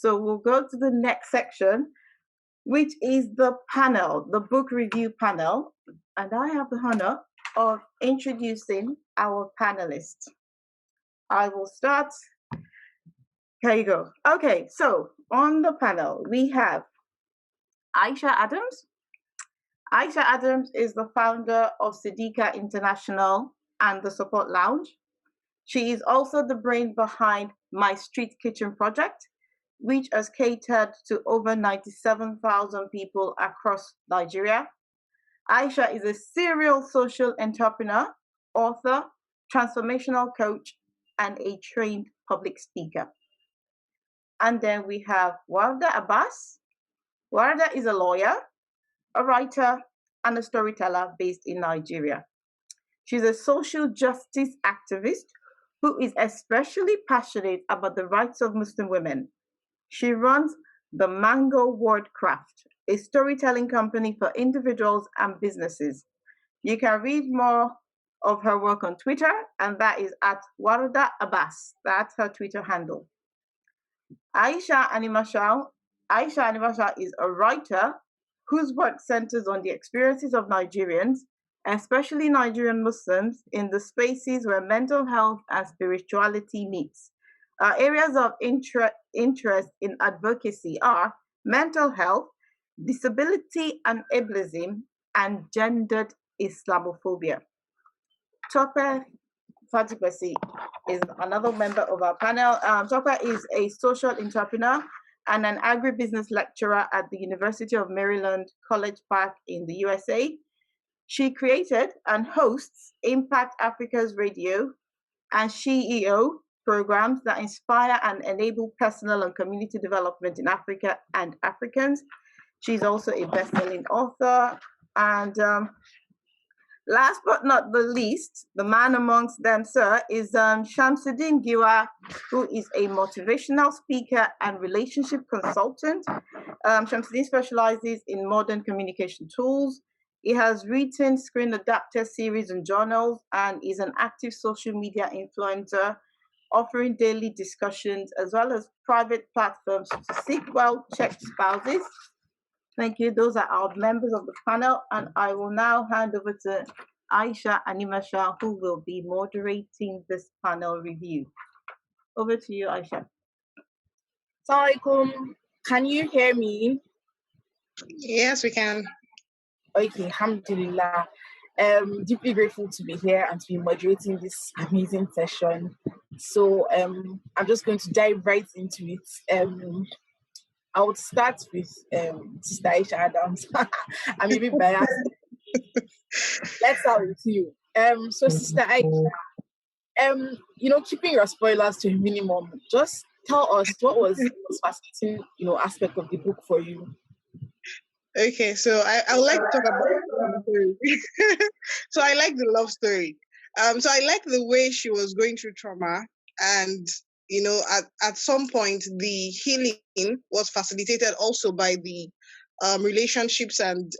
So we'll go to the next section, which is the panel, the book review panel. And I have the honor of introducing our panelists. I will start. Here you go. Okay, so on the panel, we have Aisha Adams. Aisha Adams is the founder of Siddiqa International and the Support Lounge. She is also the brain behind My Street Kitchen Project, which has catered to over 97,000 people across Nigeria. Aisha is a serial social entrepreneur, author, transformational coach, and a trained public speaker. And then we have Warda Abbas. Warda is a lawyer, a writer, and a storyteller based in Nigeria. She's a social justice activist who is especially passionate about the rights of Muslim women. She runs the Mango Wordcraft, a storytelling company for individuals and businesses. You can read more of her work on Twitter, and that is at Warda Abbas. That's her Twitter handle. Aisha Animashal. Aisha Animashal is a writer whose work centers on the experiences of Nigerians, especially Nigerian Muslims, in the spaces where mental health and spirituality meets. Areas of interest in advocacy are mental health, disability and ableism, and gendered Islamophobia. Tope Fatipesi is another member of our panel. Tope is a social entrepreneur and an agribusiness lecturer at the University of Maryland, College Park in the USA. She created and hosts Impact Africa's radio and CEO programs that inspire and enable personal and community development in Africa and Africans. She's also a best-selling author. And last but not the least, the man amongst them, sir, is Shamsuddin Giwa, who is a motivational speaker and relationship consultant. Shamsuddin specializes in modern communication tools. He has written screen adapted series and journals and is an active social media influencer, offering daily discussions as well as private platforms to seek well-checked spouses. Thank you. Those are our members of the panel, and I will now hand over to Aisha Animasha, who will be moderating this panel review. Over to you, Aisha. Assalamualaikum. Can you hear me? Yes, we can. Okay, alhamdulillah. Deeply grateful to be here and to be moderating this amazing session. So I'm just going to dive right into it. I would start with Sister Aisha Adams. I'm a bit biased. Let's start with you. So Sister Aisha, keeping your spoilers to a minimum, just tell us what was the most fascinating, aspect of the book for you. Okay, so I would like to talk about the love story. So I like the love story. So I like the way she was going through trauma, and at some point the healing was facilitated also by the relationships and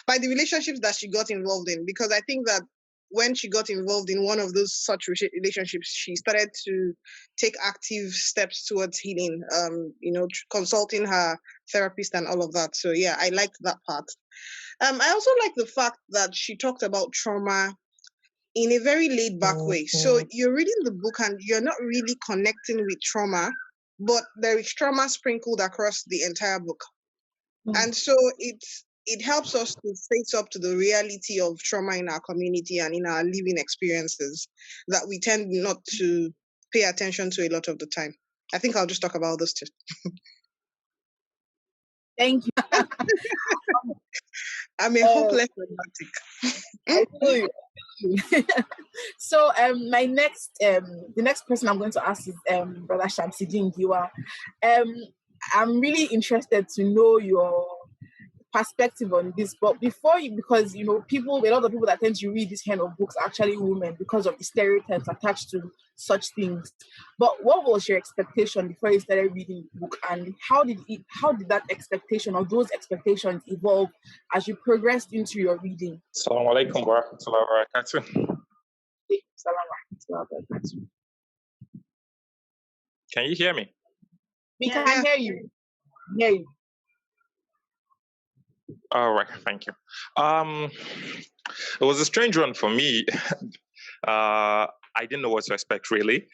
by the relationships that she got involved in. Because I think that when she got involved in one of those such relationships, she started to take active steps towards healing, consulting her therapist and all of that. So yeah, I liked that part. I also like the fact that she talked about trauma in a very laid back way. So you're reading the book and you're not really connecting with trauma, but there is trauma sprinkled across the entire book. And so it helps us to face up to the reality of trauma in our community and in our living experiences that we tend not to pay attention to a lot of the time. I think I'll just talk about those two. Thank you. I'm a hopeless romantic. So my next, the next person I'm going to ask is Brother Shamsuddin Giwa. I'm really interested to know your perspective on this, but before you, because a lot of people that tend to read this kind of books are actually women because of the stereotypes attached to such things. But what was your expectation before you started reading the book, and how did that expectation or those expectations evolve as you progressed into your reading? Assalamu alaikum wa rahmatullahi wa barakatuh. Can you hear me? We Yeah. can hear you. Hear you. All right, thank you. It was a strange one for me. I didn't know what to expect really,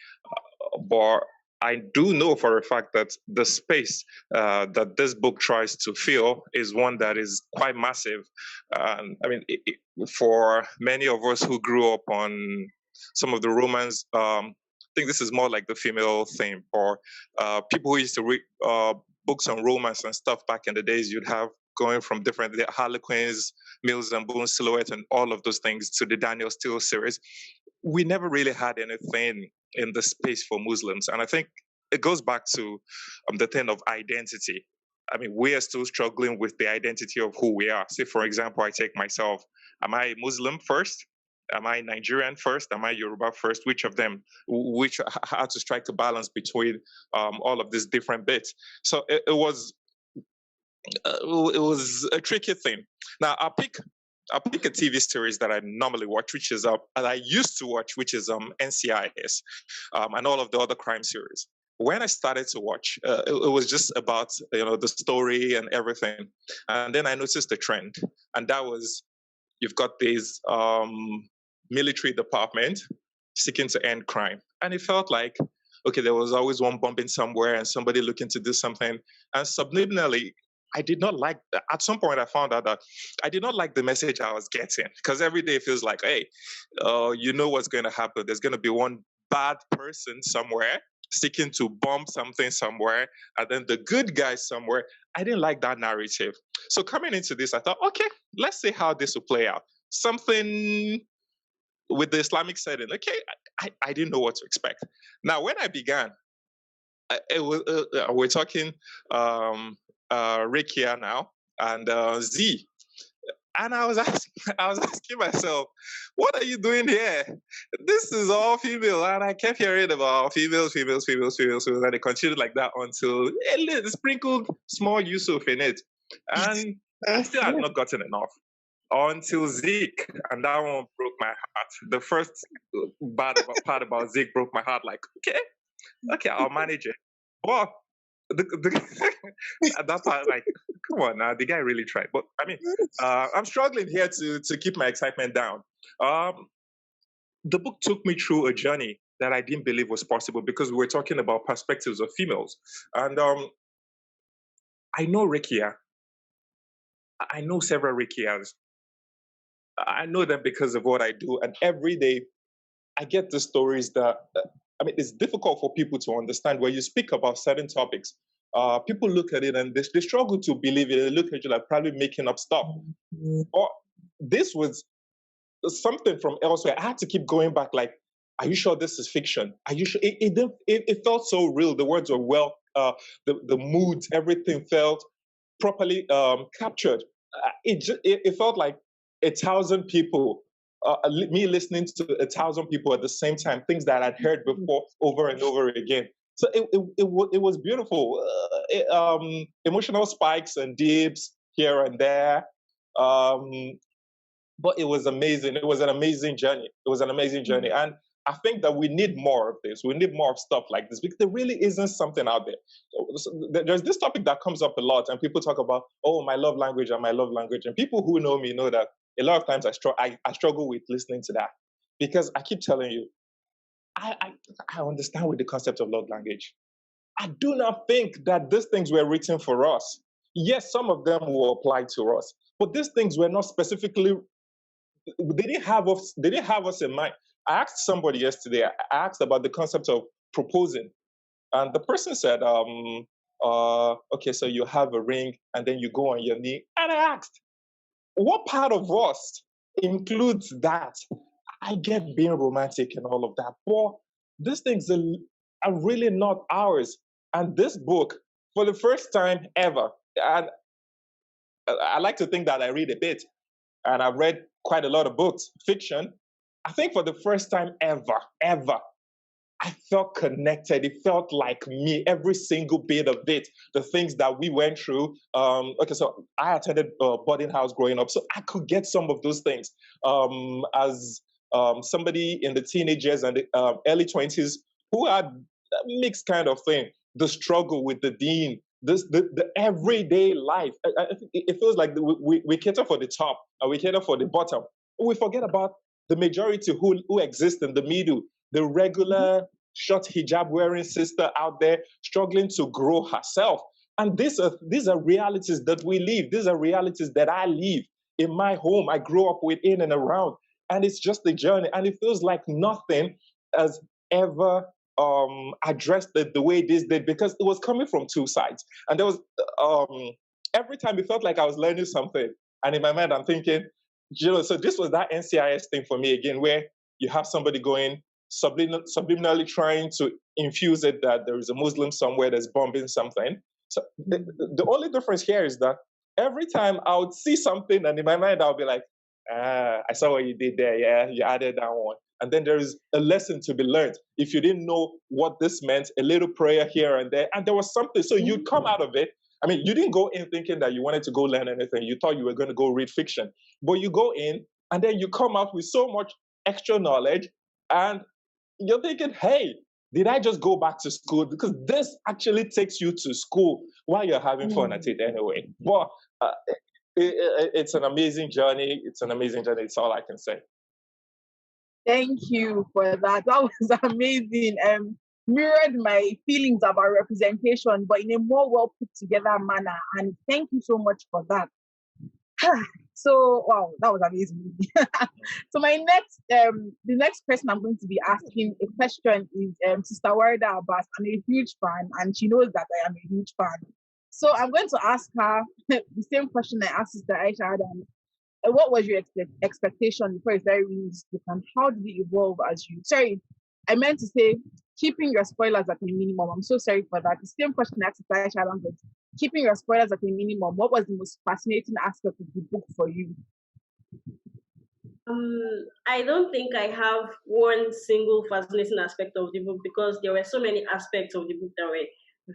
but I do know for a fact that the space that this book tries to fill is one that is quite massive. I mean, for many of us who grew up on some of the romance, I think this is more like the female theme, or people who used to read books on romance and stuff back in the days. You'd have going from different Harlequins, Mills and Boone Silhouette, and all of those things to the Daniel Steele series. We never really had anything in the space for Muslims. And I think it goes back to the thing of identity. I mean, we are still struggling with the identity of who we are. Say, for example, I take myself. Am I Muslim first? Am I Nigerian first? Am I Yoruba first? Which of them? Which, how to strike the balance between all of these different bits. So it was a tricky thing. Now I'll pick a TV series that I normally watch, which is that I used to watch, which is NCIS, and all of the other crime series. When I started to watch, it was just about the story and everything, and then I noticed the trend, and that was you've got this military department seeking to end crime, and it felt like okay, there was always one bombing somewhere and somebody looking to do something, and subliminally I did not like that. At some point, I found out that I did not like the message I was getting because every day it feels like, hey, you know what's going to happen. There's going to be one bad person somewhere seeking to bomb something somewhere, and then the good guy somewhere. I didn't like that narrative. So coming into this, I thought, okay, let's see how this will play out. Something with the Islamic setting. Okay, I didn't know what to expect. Now, when I began, we're talking Rekiya now and Z. And I was asking myself, what are you doing here? This is all female. And I kept hearing about females, and it continued like that until it sprinkled small Yusuf in it. And I still had not gotten enough until Zeke. And that one broke my heart. The first bad part about Zeke broke my heart. Like, okay, I'll manage it. But at that part, like, come on now, the guy really tried. But I mean, I'm struggling here to keep my excitement down. The book took me through a journey that I didn't believe was possible because we were talking about perspectives of females. And I know Rekiya. I know several Rekiyas. I know them because of what I do. And every day I get the stories that, I mean, it's difficult for people to understand when you speak about certain topics. People look at it and they struggle to believe it. They look at you like probably making up stuff. Or this was something from elsewhere. I had to keep going back like, are you sure this is fiction? Are you sure? It felt so real. The words were well, the moods, everything felt properly captured. It felt like 1,000 people, me listening to 1,000 people at the same time, things that I'd heard before over and over again. So it was beautiful. Emotional spikes and dips here and there. But it was amazing. It was an amazing journey. It was an amazing journey. And I think that we need more of this. We need more of stuff like this because there really isn't something out there. So there's this topic that comes up a lot, and people talk about, oh, my love language and my love language. And people who know me know that a lot of times I struggle with listening to that because I keep telling you, I understand with the concept of love language. I do not think that these things were written for us. Yes, some of them will apply to us, but these things were not specifically. They didn't have us in mind. I asked somebody yesterday. I asked about the concept of proposing, and the person said, "Okay, so you have a ring, and then you go on your knee." And I asked, "What part of us includes that?" I get being romantic and all of that, but these things are really not ours. And this book, for the first time ever, and I like to think that I read a bit, and I've read quite a lot of books, fiction. I think for the first time ever, I felt connected. It felt like me, every single bit of it, the things that we went through. Okay, so I attended boarding house growing up, so I could get some of those things. As somebody in the teenage years and the early 20s who had a mixed kind of thing. the struggle with the dean, the everyday life. I think it feels like we cater for the top and we cater for the bottom. We forget about the majority who exist in the middle, the regular short hijab wearing sister out there struggling to grow herself. And these are realities that we live. These are realities that I live in my home. I grew up with, in and around. And it's just a journey. And it feels like nothing has ever addressed it the way this did, because it was coming from two sides. And there was, every time it felt like I was learning something. And in my mind, I'm thinking, so this was that NCIS thing for me again, where you have somebody going subliminally trying to infuse it that there is a Muslim somewhere that's bombing something. So the only difference here is that every time I would see something, and in my mind I'll be like, I saw what you did there. Yeah, you added that one. And then there is a lesson to be learned. If you didn't know what this meant, a little prayer here and there, and there was something. So you'd come out of it. I mean, you didn't go in thinking that you wanted to go learn anything. You thought you were going to go read fiction. But you go in, and then you come out with so much extra knowledge, and you're thinking, hey, did I just go back to school? Because this actually takes you to school while you're having fun at it anyway. But it's an amazing journey. It's an amazing journey. It's all I can say. Thank you for that. That was amazing. Mirrored my feelings about representation, but in a more well put together manner. And thank you so much for that. So, wow, that was amazing. So my next, the next person I'm going to be asking a question is Sister Warda Abbas. I'm a huge fan, and she knows that I am a huge fan. So I'm going to ask her the same question I asked Sister Aisha Adam. What was your expectation before it's very realistic, and how did it evolve as you? Sorry, I meant to say keeping your spoilers at a minimum. I'm so sorry for that. The same question I asked Sister Aisha Adam, but keeping your spoilers at a minimum. What was the most fascinating aspect of the book for you? I don't think I have one single fascinating aspect of the book, because there were so many aspects of the book that were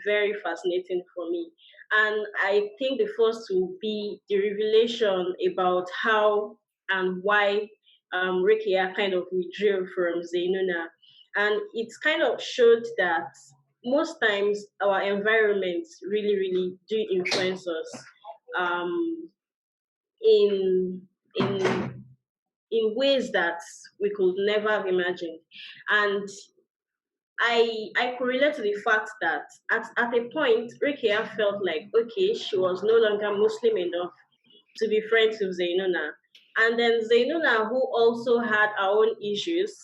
very fascinating for me. And I think the first will be the revelation about how and why Rekiya kind of withdrew from Zainuna. And it kind of showed that most times our environments really, really do influence us in in ways that we could never have imagined. And I could relate to the fact that at a point, Rekiya felt like, okay, she was no longer Muslim enough to be friends with Zainuna. And then Zainuna, who also had her own issues,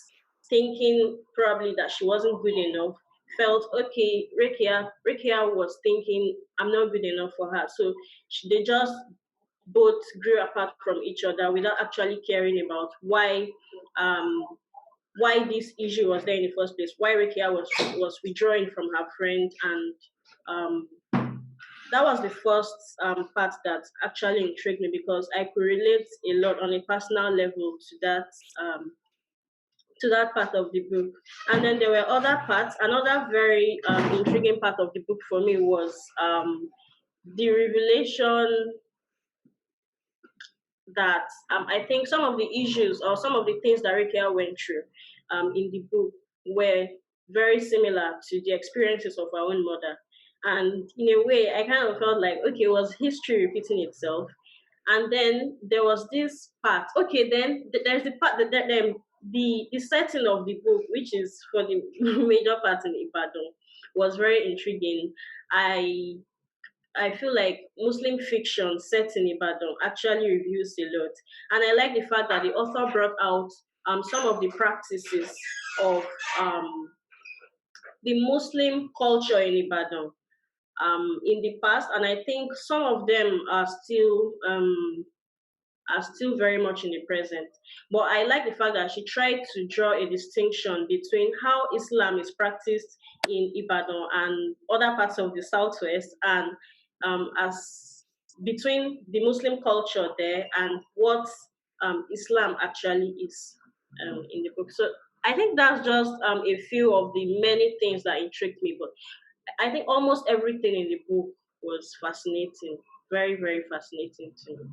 thinking probably that she wasn't good enough, felt, okay, Rekiya was thinking, I'm not good enough for her. So they just both grew apart from each other without actually caring about why this issue was there in the first place, why Rekiya was withdrawing from her friend. And that was the first part that actually intrigued me, because I could relate a lot on a personal level to that part of the book. And then there were other parts. Another very intriguing part of the book for me was the revelation that I think some of the issues or some of the things that Rekiya went through in the book were very similar to the experiences of our own mother. And in a way, I kind of felt like, okay, was history repeating itself? And then there was this part. Okay, then there's the part that the setting of the book, which is for the major part in Ibadan, was very intriguing. I feel like Muslim fiction set in Ibadan actually reveals a lot. And I like the fact that the author brought out some of the practices of the Muslim culture in Ibadan in the past. And I think some of them are still very much in the present. But I like the fact that she tried to draw a distinction between how Islam is practiced in Ibadan and other parts of the Southwest, and as between the Muslim culture there and what Islam actually is in the book. So I think that's just a few of the many things that intrigued me. But I think almost everything in the book was fascinating, very, very fascinating to me.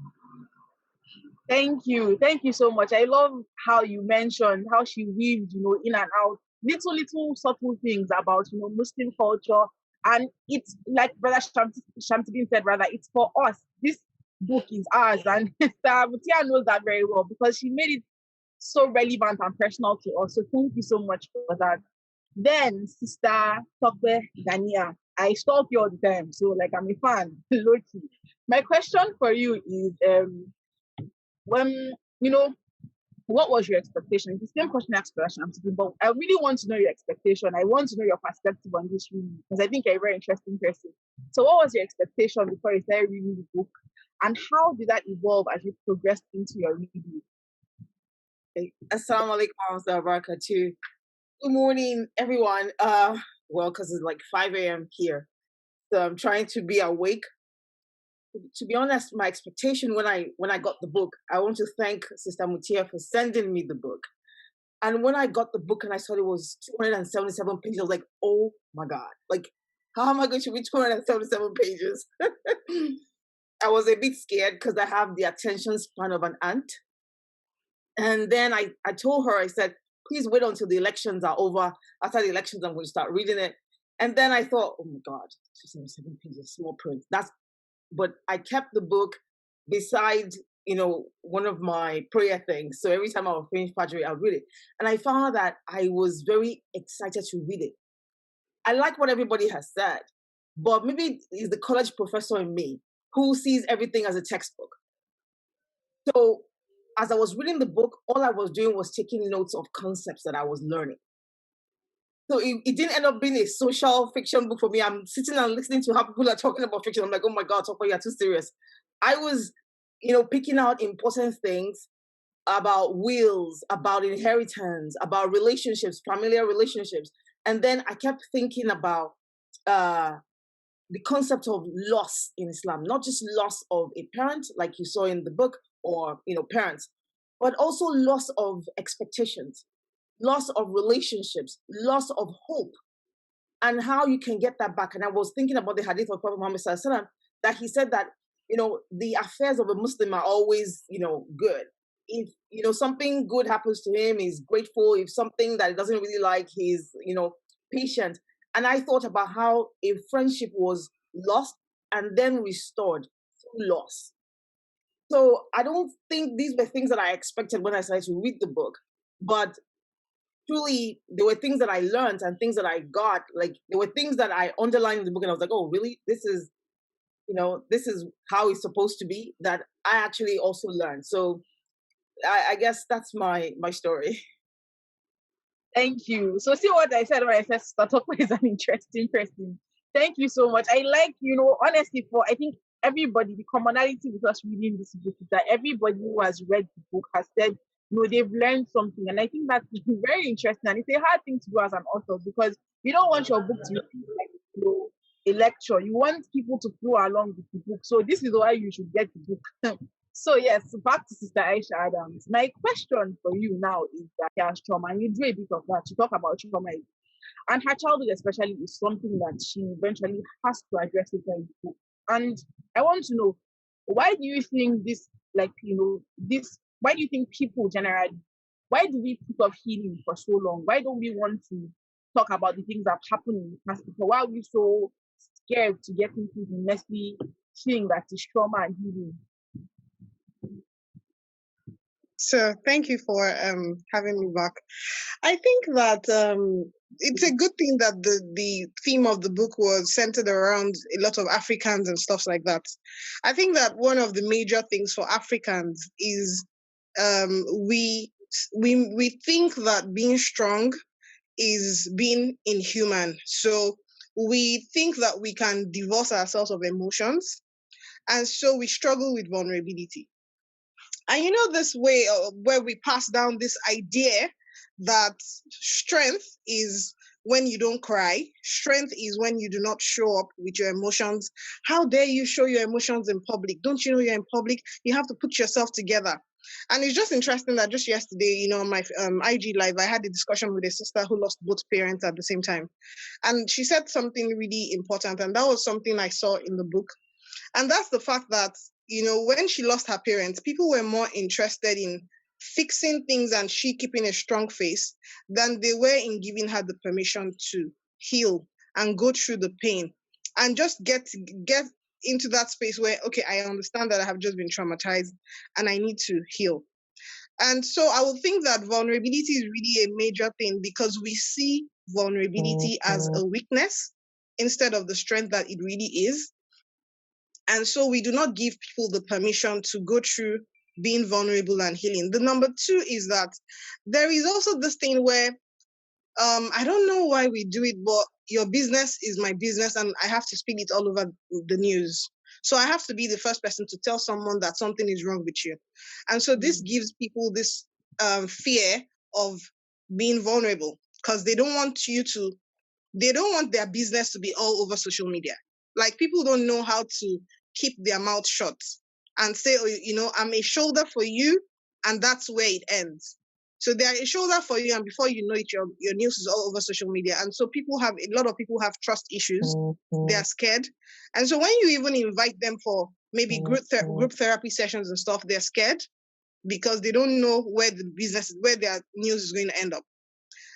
Thank you so much. I love how you mentioned how she weaved, in and out little subtle things about Muslim culture And it's like Brother Shamsuddin said, rather, it's for us. This book is ours. And Sister Mutia knows that very well because she made it so relevant and personal to us. So thank you so much for that. Then, Sister Tokwe Dania, I stalk you all the time. So, like, I'm a fan, low-key. My question for you is, when, what was your expectation? It's the same question I asked for Shamsuddin, but I really want to know your expectation. I want to know your perspective on this reading because I think you're a very interesting person. So, what was your expectation before you started reading the book, and how did that evolve as you progressed into your reading? Assalamu alaikum wa barakatuh. Good morning, everyone. Well, because it's like 5 a.m. here, so I'm trying to be awake. To be honest, my expectation when I got the book, I want to thank Sister Mutia for sending me the book. And when I got the book and I saw it was 277 pages, I was like, oh my God, like, how am I going to read 277 pages? I was a bit scared because I have the attention span of an ant. And then I told her, I said, please wait until the elections are over. After the elections, I'm going to start reading it. And then I thought, oh my God, 277 pages, small print. But I kept the book beside, one of my prayer things. So every time I would finish Fajr, I'd read it. And I found that I was very excited to read it. I like what everybody has said, but maybe it's the college professor in me who sees everything as a textbook. So as I was reading the book, all I was doing was taking notes of concepts that I was learning. So it didn't end up being a social fiction book for me. I'm sitting and listening to how people are talking about fiction. I'm like, oh my God, Toko, you're too serious. I was, picking out important things about wills, about inheritance, about relationships, familiar relationships. And then I kept thinking about the concept of loss in Islam, not just loss of a parent, like you saw in the book, or parents, but also loss of expectations, loss of relationships, loss of hope, and how you can get that back. And I was thinking about the hadith of Prophet Muhammad Sallallahu Alaihi Wasallam, that he said that the affairs of a Muslim are always good. If something good happens to him, he's grateful. If something that he doesn't really like, he's patient. And I thought about how a friendship was lost and then restored through loss. So I don't think these were things that I expected when I started to read the book, but truly there were things that I learned and things that I got. Like there were things that I underlined in the book, and I was like, oh, really? This is how it's supposed to be, that I actually also learned. So I guess that's my story. Thank you. So see what I said when I said startup is an interesting person. Thank you so much. I like, honestly, for I think everybody, the commonality with us reading this book is that everybody who has read the book has said, they've learned something. And I think that's very interesting. And it's a hard thing to do as an author because you don't want your book to be like, a lecture. You want people to flow along with the book. So this is why you should get the book. So yes, back to Sister Aisha Adams. My question for you now is that she has trauma, and you do a bit of that. You talk about trauma, and her childhood especially is something that she eventually has to address it in the book. And I want to know, why do you think this, why do you think people generally, why do we put off healing for so long? Why don't we want to talk about the things that have happened in the past? Why are we so scared to get into the messy thing that is trauma and healing? So thank you for having me back. I think that it's a good thing that the theme of the book was centered around a lot of Africans and stuff like that. I think that one of the major things for Africans is we think that being strong is being inhuman. So we think that we can divorce ourselves of emotions, and so we struggle with vulnerability. And this way where we pass down this idea that strength is when you don't cry. Strength is when you do not show up with your emotions. How dare you show your emotions in public? Don't you know you're in public? You have to put yourself together. And it's just interesting that just yesterday, on my IG live, I had a discussion with a sister who lost both parents at the same time. And she said something really important. And that was something I saw in the book. And that's the fact that, when she lost her parents, people were more interested in fixing things and she keeping a strong face than they were in giving her the permission to heal and go through the pain and just get into that space where, okay, I understand that I have just been traumatized and I need to heal. And so I would think that vulnerability is really a major thing, because we see vulnerability as a weakness instead of the strength that it really is. And so we do not give people the permission to go through being vulnerable and healing. The number two is that there is also this thing where I don't know why we do it, but your business is my business and I have to speak it all over the news. So I have to be the first person to tell someone that something is wrong with you. And so this gives people this fear of being vulnerable, because they don't want their business to be all over social media. Like, people don't know how to keep their mouth shut and say, oh, I'm a shoulder for you, and that's where it ends. So they're a shoulder for you, and before you know it, your news is all over social media. And so a lot of people have trust issues. They are scared. And so when you even invite them for maybe group therapy sessions and stuff, they're scared because they don't know where their news is going to end up.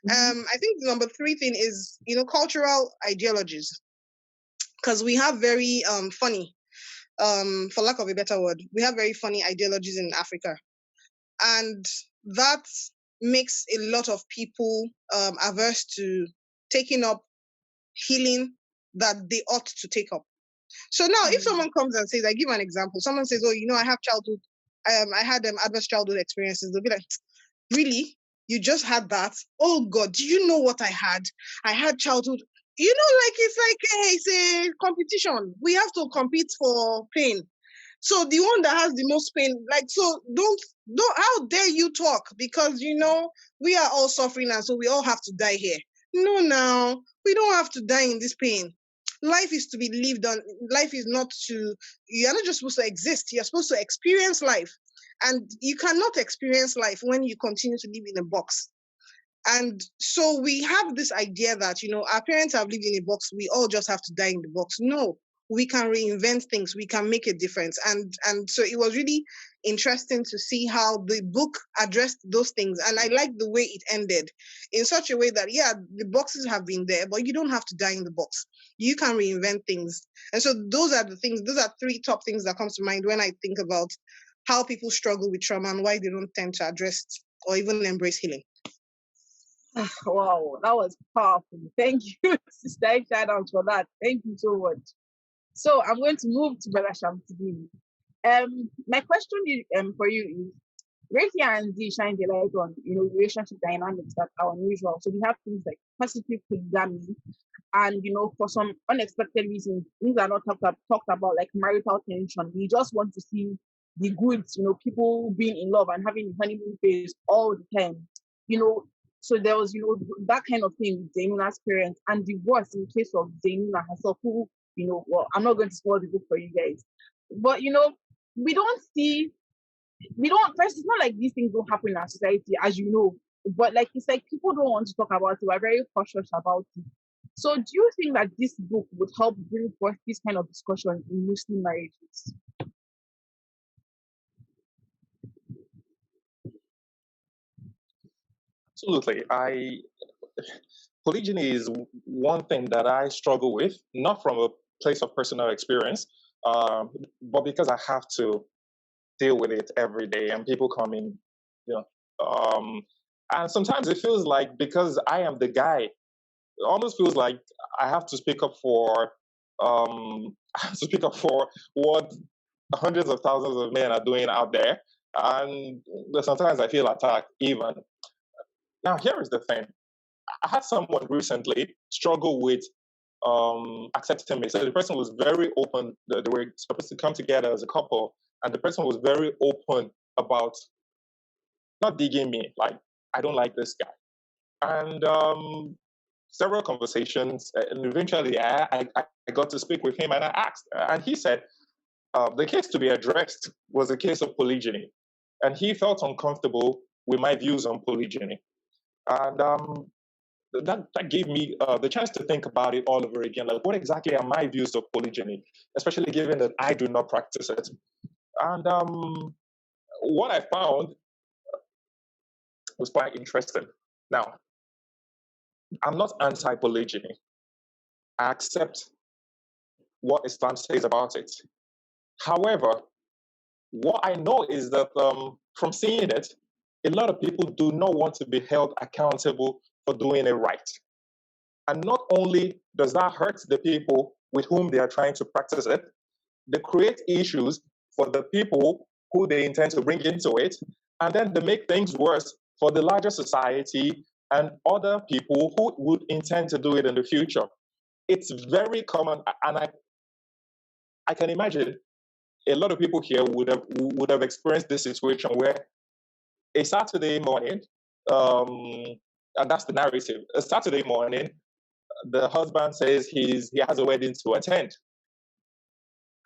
I think the number three thing is, cultural ideologies. Because we have very funny, for lack of a better word, we have very funny ideologies in Africa. And that makes a lot of people averse to taking up healing that they ought to take up. So now, if someone comes and says, I give an example, someone says, oh, I have childhood, I had adverse childhood experiences, they'll be like, really? You just had that? Oh God, do you know what I had? I had childhood. It's a competition. We have to compete for pain. So the one that has the most pain, don't, how dare you talk? Because, we are all suffering, and so we all have to die here. No, now, we don't have to die in this pain. Life is to be lived on. Life is not you're not just supposed to exist. You're supposed to experience life. And you cannot experience life when you continue to live in a box. And so we have this idea that, our parents have lived in a box. We all just have to die in the box. No, we can reinvent things. We can make a difference. And so it was really interesting to see how the book addressed those things. And I like the way it ended in such a way that, yeah, the boxes have been there, but you don't have to die in the box. You can reinvent things. And so those are three top things that come to mind when I think about how people struggle with trauma and why they don't tend to address or even embrace healing. Wow, that was powerful. Thank you, Sister. Shout out for that. Thank you so much. So I'm going to move to Brother Shamsuddin. My question for you is, Rekiya and Z shine the light on relationship dynamics that are unusual. So we have things like positive polygamy, and for some unexpected reasons, things are not talked about, like marital tension. We just want to see the goods, people being in love and having the honeymoon phase all the time. So there was, that kind of thing with Zaina's parents, and divorce in case of Zaina herself, who, I'm not going to spoil the book for you guys. But, we don't see, first, it's not like these things don't happen in our society, as you know. But it's like people don't want to talk about it. We're very cautious about it. So do you think that this book would help bring forth this kind of discussion in Muslim marriages? Absolutely. Polygyny is one thing that I struggle with, not from a place of personal experience, but because I have to deal with it every day, and people come in, and sometimes it feels like, because I am the guy, it almost feels like I have to speak up for what hundreds of thousands of men are doing out there, and sometimes I feel attacked even. Now, here is the thing. I had someone recently struggle with accepting me. So the person was very open. They were supposed to come together as a couple, and the person was very open about not digging me. Like, I don't like this guy. And several conversations, and eventually I got to speak with him, and I asked, and he said the case to be addressed was a case of polygyny, and he felt uncomfortable with my views on polygyny. And that gave me the chance to think about it all over again. Like, what exactly are my views of polygyny, especially given that I do not practice it? And what I found was quite interesting. Now, I'm not anti-polygyny. I accept what Islam says about it. However, what I know is that from seeing it, a lot of people do not want to be held accountable for doing it right. And not only does that hurt the people with whom they are trying to practice it, they create issues for the people who they intend to bring into it, and then they make things worse for the larger society and other people who would intend to do it in the future. It's very common, and I can imagine a lot of people here would have experienced this situation where a Saturday morning, and that's the narrative. A Saturday morning, the husband says he has a wedding to attend,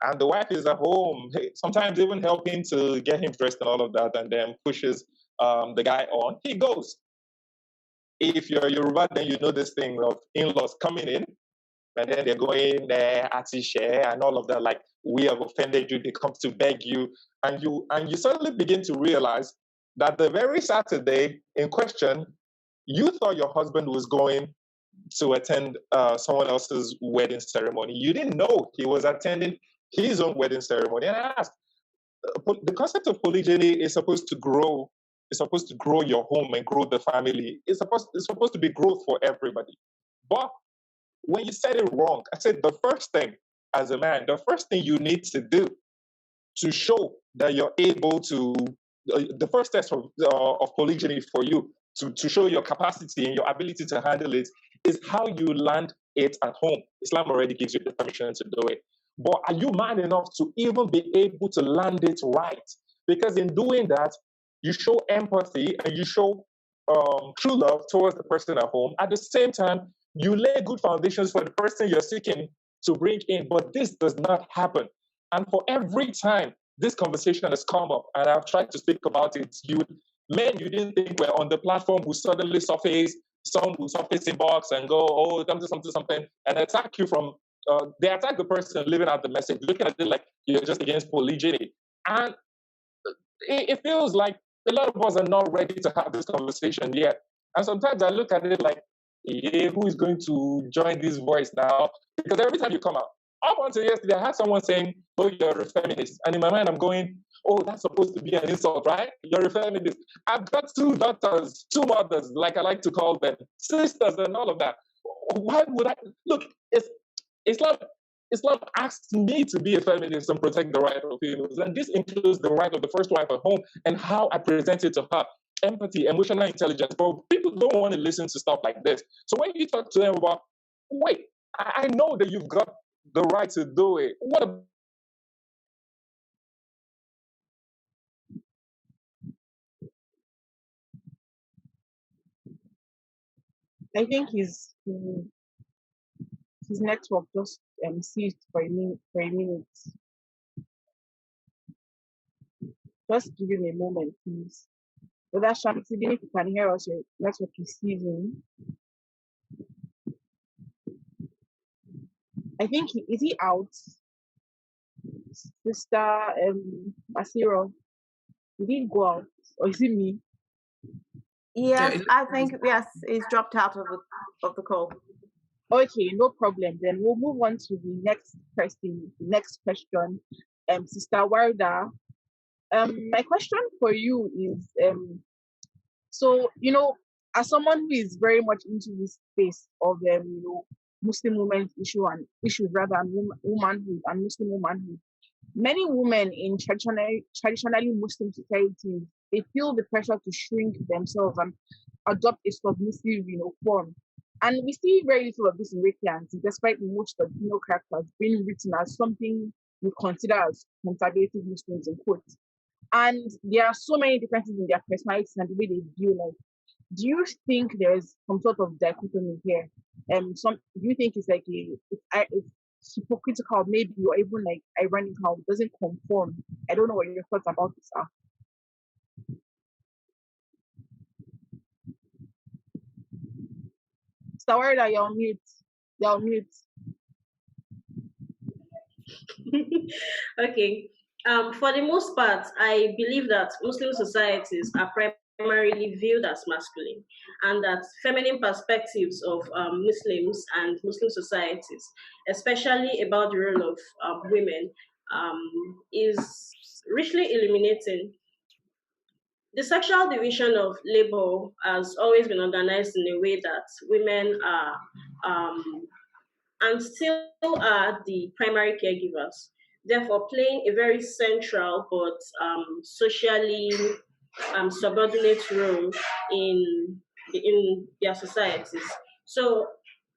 and the wife is at home, sometimes even helping to get him dressed and all of that, and then pushes the guy on. He goes. If you're Yoruba, then you know this thing of in-laws coming in, and then they're going there, share and all of that. Like, we have offended you. They come to beg you, and you suddenly begin to realize that the very Saturday in question, you thought your husband was going to attend someone else's wedding ceremony. You didn't know he was attending his own wedding ceremony. And I asked, the concept of polygyny is supposed to grow. It's supposed to grow your home and grow the family. It's supposed to be growth for everybody. But when you said it wrong, I said the first thing as a man, the first thing you need to do to show that you're able to, the first test of polygyny for you to show your capacity and your ability to handle it is how you land it at home. Islam already gives you the permission to do it. But are you man enough to even be able to land it right? Because in doing that, you show empathy and you show true love towards the person at home. At the same time, you lay good foundations for the person you're seeking to bring in. But this does not happen. And for every time this conversation has come up, and I've tried to speak about it, men you didn't think were on the platform will suddenly surface, some will surface in box and go, oh, something, and attack you from, they attack the person living out the message, looking at it like you're just against polygyny. And it feels like a lot of us are not ready to have this conversation yet. And sometimes I look at it like, hey, who is going to join this voice now? Because every time you come out, up until yesterday, I had someone saying, oh, you're a feminist. And in my mind, I'm going, oh, that's supposed to be an insult, right? You're a feminist. I've got 2 daughters, 2 mothers, like I like to call them, sisters and all of that. Why would I? Look, Islam asks me to be a feminist and protect the right of females. And this includes the right of the first wife at home and how I present it to her. Empathy, emotional intelligence. But people don't want to listen to stuff like this. So when you talk to them about, wait, I know that you've got the right to do it. What about I think his network just ceased for a minute. Just give him a moment, please. Brother Shamsi, if you can hear us, your network is seizing. I think is he out? Sister Asiro, did he go out? Or is it me? Yes, I think yes, he's dropped out of the call. Okay, no problem. Then we'll move on to the next question. Sister Warda. My question for you is so as someone who is very much into this space of Muslim women's issues rather and womanhood and Muslim womanhood, many women in traditionally Muslim societies, they feel the pressure to shrink themselves and adopt a submissive form. And we see very little of this in Rekiya, despite most of the female characters being written as something we consider as conservative Muslims in quotes. And there are so many differences in their personalities and the way they view life. Do you think there's some sort of dichotomy here? Do you think it's like it's hypocritical, maybe, or even like ironical? It doesn't conform. I don't know what your thoughts about this are. Sawarda, you're on mute. You're on mute. Okay. For the most part, I believe that Muslim societies are primarily viewed as masculine, and that feminine perspectives of Muslims and Muslim societies, especially about the role of women, is richly illuminating. The sexual division of labor has always been organized in a way that women are and still are the primary caregivers, therefore playing a very central but socially subordinate role in their societies. So,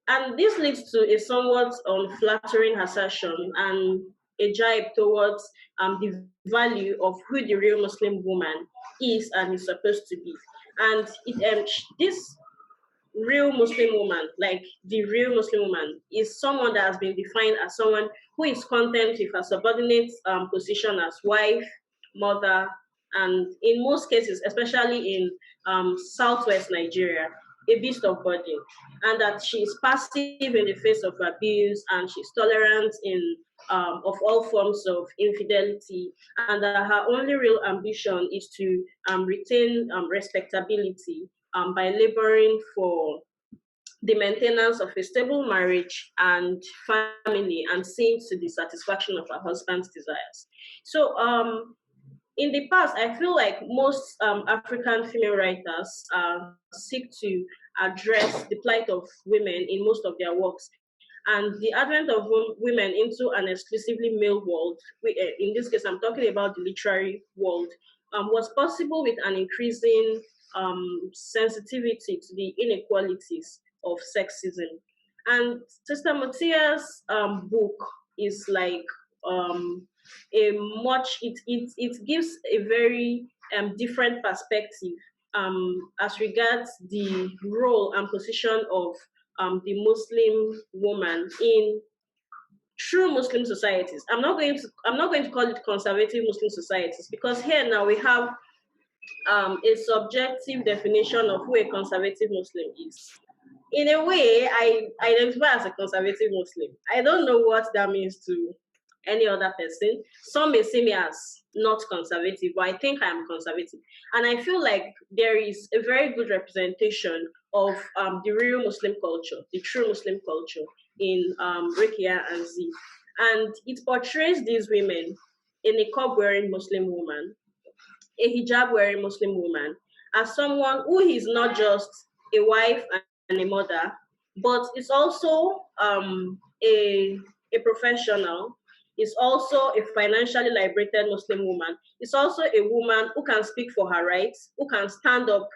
and this leads to a somewhat unflattering assertion and a jibe towards the value of who the real Muslim woman is and is supposed to be. And this real Muslim woman, like the real Muslim woman, is someone that has been defined as someone who is content with a subordinate position as wife, mother, and in most cases, especially in southwest Nigeria, a beast of burden, and that she is passive in the face of abuse and she's tolerant in of all forms of infidelity, and that her only real ambition is to retain respectability by laboring for the maintenance of a stable marriage and family and seeing to the satisfaction of her husband's desires. So, in the past, I feel like most African female writers seek to address the plight of women in most of their works. And the advent of women into an exclusively male world, in this case, I'm talking about the literary world, was possible with an increasing sensitivity to the inequalities of sexism. And Sister Mutia's book is like a much, it gives a very different perspective as regards the role and position of the Muslim woman in true Muslim societies. I'm not going to call it conservative Muslim societies, because here now we have a subjective definition of who a conservative Muslim is. In a way, I identify as a conservative Muslim. I don't know what that means to any other person. Some may see me as not conservative, but I think I am conservative. And I feel like there is a very good representation of the real Muslim culture, the true Muslim culture in Rekiya and Z. And it portrays these women, a niqab wearing Muslim woman, a hijab wearing Muslim woman, as someone who is not just a wife and a mother, but is also a professional, is also a financially liberated Muslim woman, is also a woman who can speak for her rights, who can stand up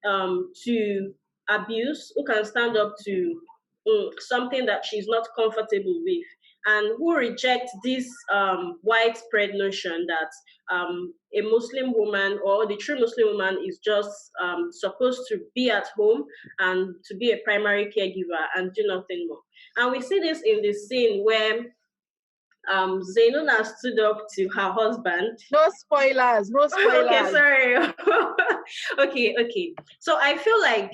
to abuse, who can stand up to something that she's not comfortable with, and who reject this widespread notion that a Muslim woman or the true Muslim woman is just supposed to be at home and to be a primary caregiver and do nothing more. And we see this in the scene where Zainuna stood up to her husband. No spoilers, no spoilers. Okay, sorry. Okay. So I feel like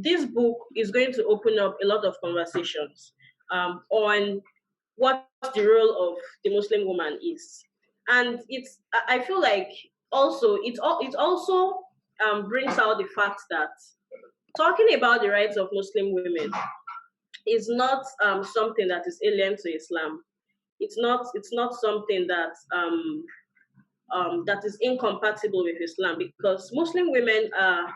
this book is going to open up a lot of conversations on what the role of the Muslim woman is, and I feel like also it also brings out the fact that talking about the rights of Muslim women is not something that is alien to Islam. It's not something that that is incompatible with Islam, because Muslim women are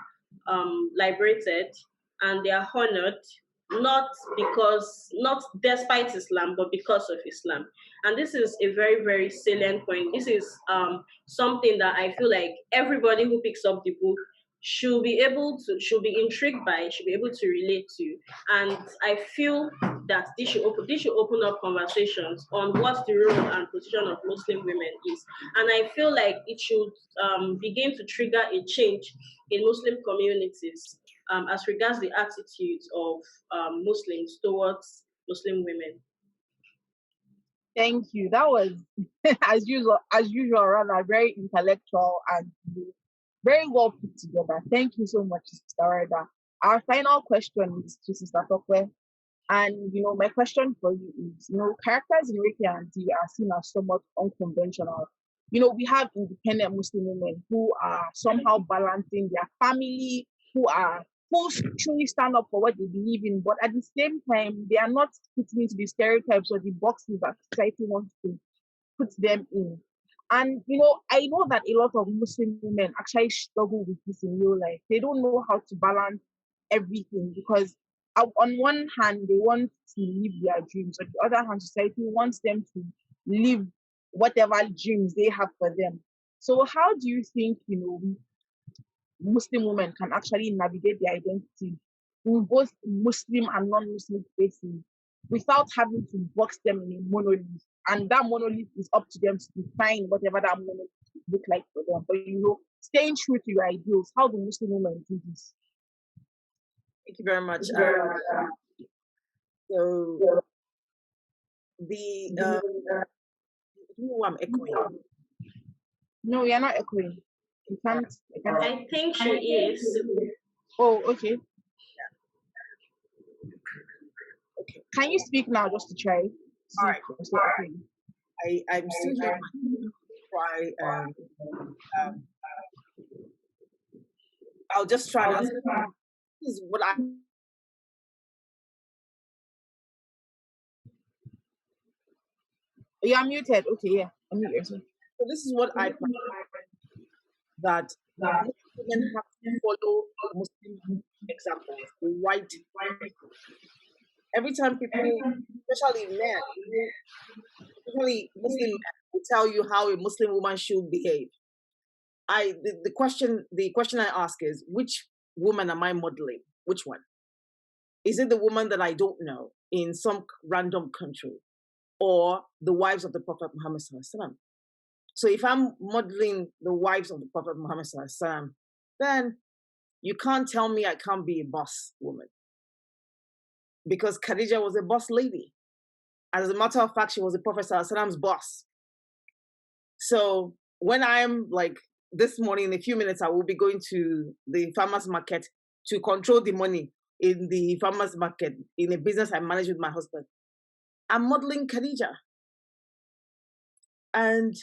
liberated and they are honored, not despite Islam, but because of Islam. And this is a very, very salient point. This is something that I feel like everybody who picks up the book should be intrigued by, should be able to relate to. And I feel that this should open up conversations on what the role and position of Muslim women is. And I feel like it should begin to trigger a change in Muslim communities as regards the attitudes of Muslims towards Muslim women. Thank you. That was as usual, rather very intellectual and very well put together. Thank you so much, Sister Reda. Our final question is to Sister Tokwe. And my question for you is, characters in Rekiya and Z are seen as somewhat unconventional. we have independent Muslim women who are somehow balancing their family, who truly stand up for what they believe in, but at the same time, they are not fitting into the stereotypes or the boxes that society wants to put them in. And I know that a lot of Muslim women actually struggle with this in real life. They don't know how to balance everything because on one hand they want to live their dreams, on the other hand society wants them to live whatever dreams they have for them. So how do you think Muslim women can actually navigate their identity in both Muslim and non-Muslim spaces without having to box them in a monolith? And that monolith is up to them to define whatever that monolith look like for them. But staying true to your ideals, how do Muslim women do this? Thank you very much. So the I don't know why I'm echoing. No, you're not echoing. You can't. I think she is. Oh, okay. Okay. Can you speak now just to try? All right. I'm still here. Try and I'll just try. This is what I. You're muted. Okay, yeah. Unmute yourself. So this is what I that women have to follow Muslim examples, right? Every time people, especially men, especially Muslim men, will tell you how a Muslim woman should behave. The question I ask is, which woman am I modeling? Which one? Is it the woman that I don't know in some random country, or the wives of the Prophet Muhammad sallallahu alaihi wasallam? So if I'm modeling the wives of the Prophet Muhammad sallallahu alaihi wasallam, then you can't tell me I can't be a boss woman. Because Khadija was a boss lady. As a matter of fact, she was the Prophet sallallahu alaihi wasallam's boss. So when I'm like this morning, in a few minutes, I will be going to the farmer's market to control the money in the farmer's market in a business I manage with my husband. I'm modeling Khadija. And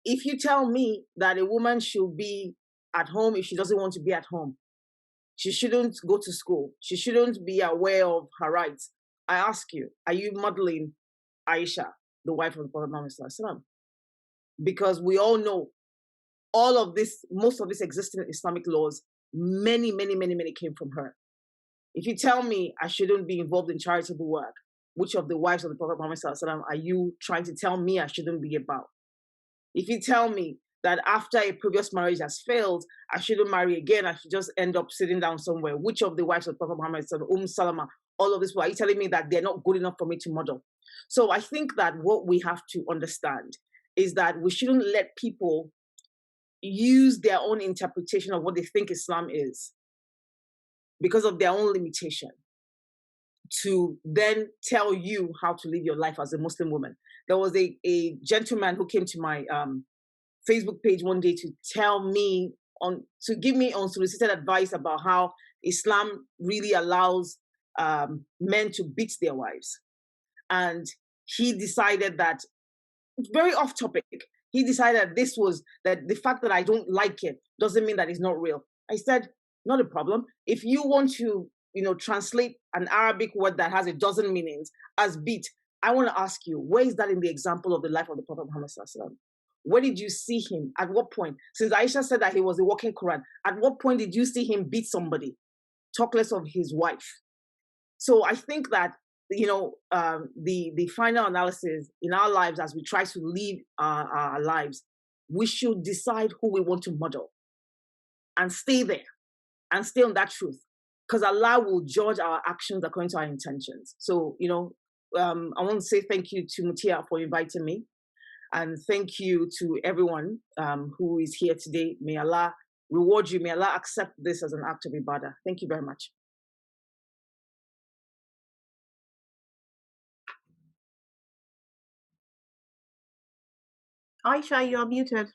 if you tell me that a woman should be at home if she doesn't want to be at home, she shouldn't go to school, she shouldn't be aware of her rights, I ask you, are you modeling Aisha, the wife of the Prophet Muhammad sallallahu alaihi wasallam? Because we all know all of this, most of this existing Islamic laws, many came from her. If you tell me I shouldn't be involved in charitable work, which of the wives of the Prophet Muhammad sallallahu alaihi wasallam are you trying to tell me I shouldn't be about? If you tell me that after a previous marriage has failed, I shouldn't marry again, I should just end up sitting down somewhere, which of the wives of the Prophet Muhammad sallallahu alaihi wasallam, Salama, all of this, are you telling me that they're not good enough for me to model? So I think that what we have to understand is that we shouldn't let people use their own interpretation of what they think Islam is because of their own limitation to then tell you how to live your life as a Muslim woman. There was a gentleman who came to my Facebook page one day to give me unsolicited advice about how Islam really allows men to beat their wives. And he decided that, very off topic, he decided that the fact that I don't like it doesn't mean that it's not real. I said, not a problem. If you want to, translate an Arabic word that has a dozen meanings as beat, I want to ask you, where is that in the example of the life of the Prophet Muhammad sallallahu alaihi wasallam? Where did you see him? At what point? Since Aisha said that he was a walking Quran, at what point did you see him beat somebody? Talk less of his wife. So I think that, the final analysis in our lives as we try to live our lives, we should decide who we want to model and stay there and stay on that truth, because Allah will judge our actions according to our intentions. So, I want to say thank you to Mutia for inviting me, and thank you to everyone who is here today. May Allah reward you. May Allah accept this as an act of ibadah. Thank you very much. Aisha, you're muted.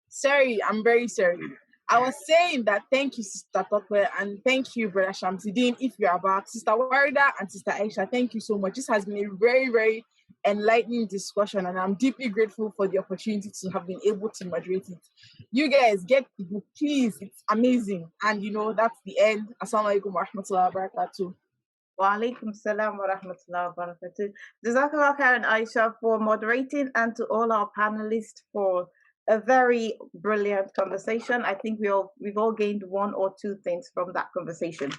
Sorry, I'm very sorry. I was saying that thank you, Sister Tokwe, and thank you, Brother Shamsidin, if you are back. Sister Warida and Sister Aisha, thank you so much. This has been a very, very enlightening discussion, and I'm deeply grateful for the opportunity to have been able to moderate it. You guys get the book, please. It's amazing. And that's the end. Assalamu alaikum wa rahmatullahi wa barakatuh. Wa alaikum salam wa rahmatullahi wa barakatuh. Jazakallah khairan, Aisha, for moderating, and to all our panelists for a very brilliant conversation. I think we've all gained one or two things from that conversation.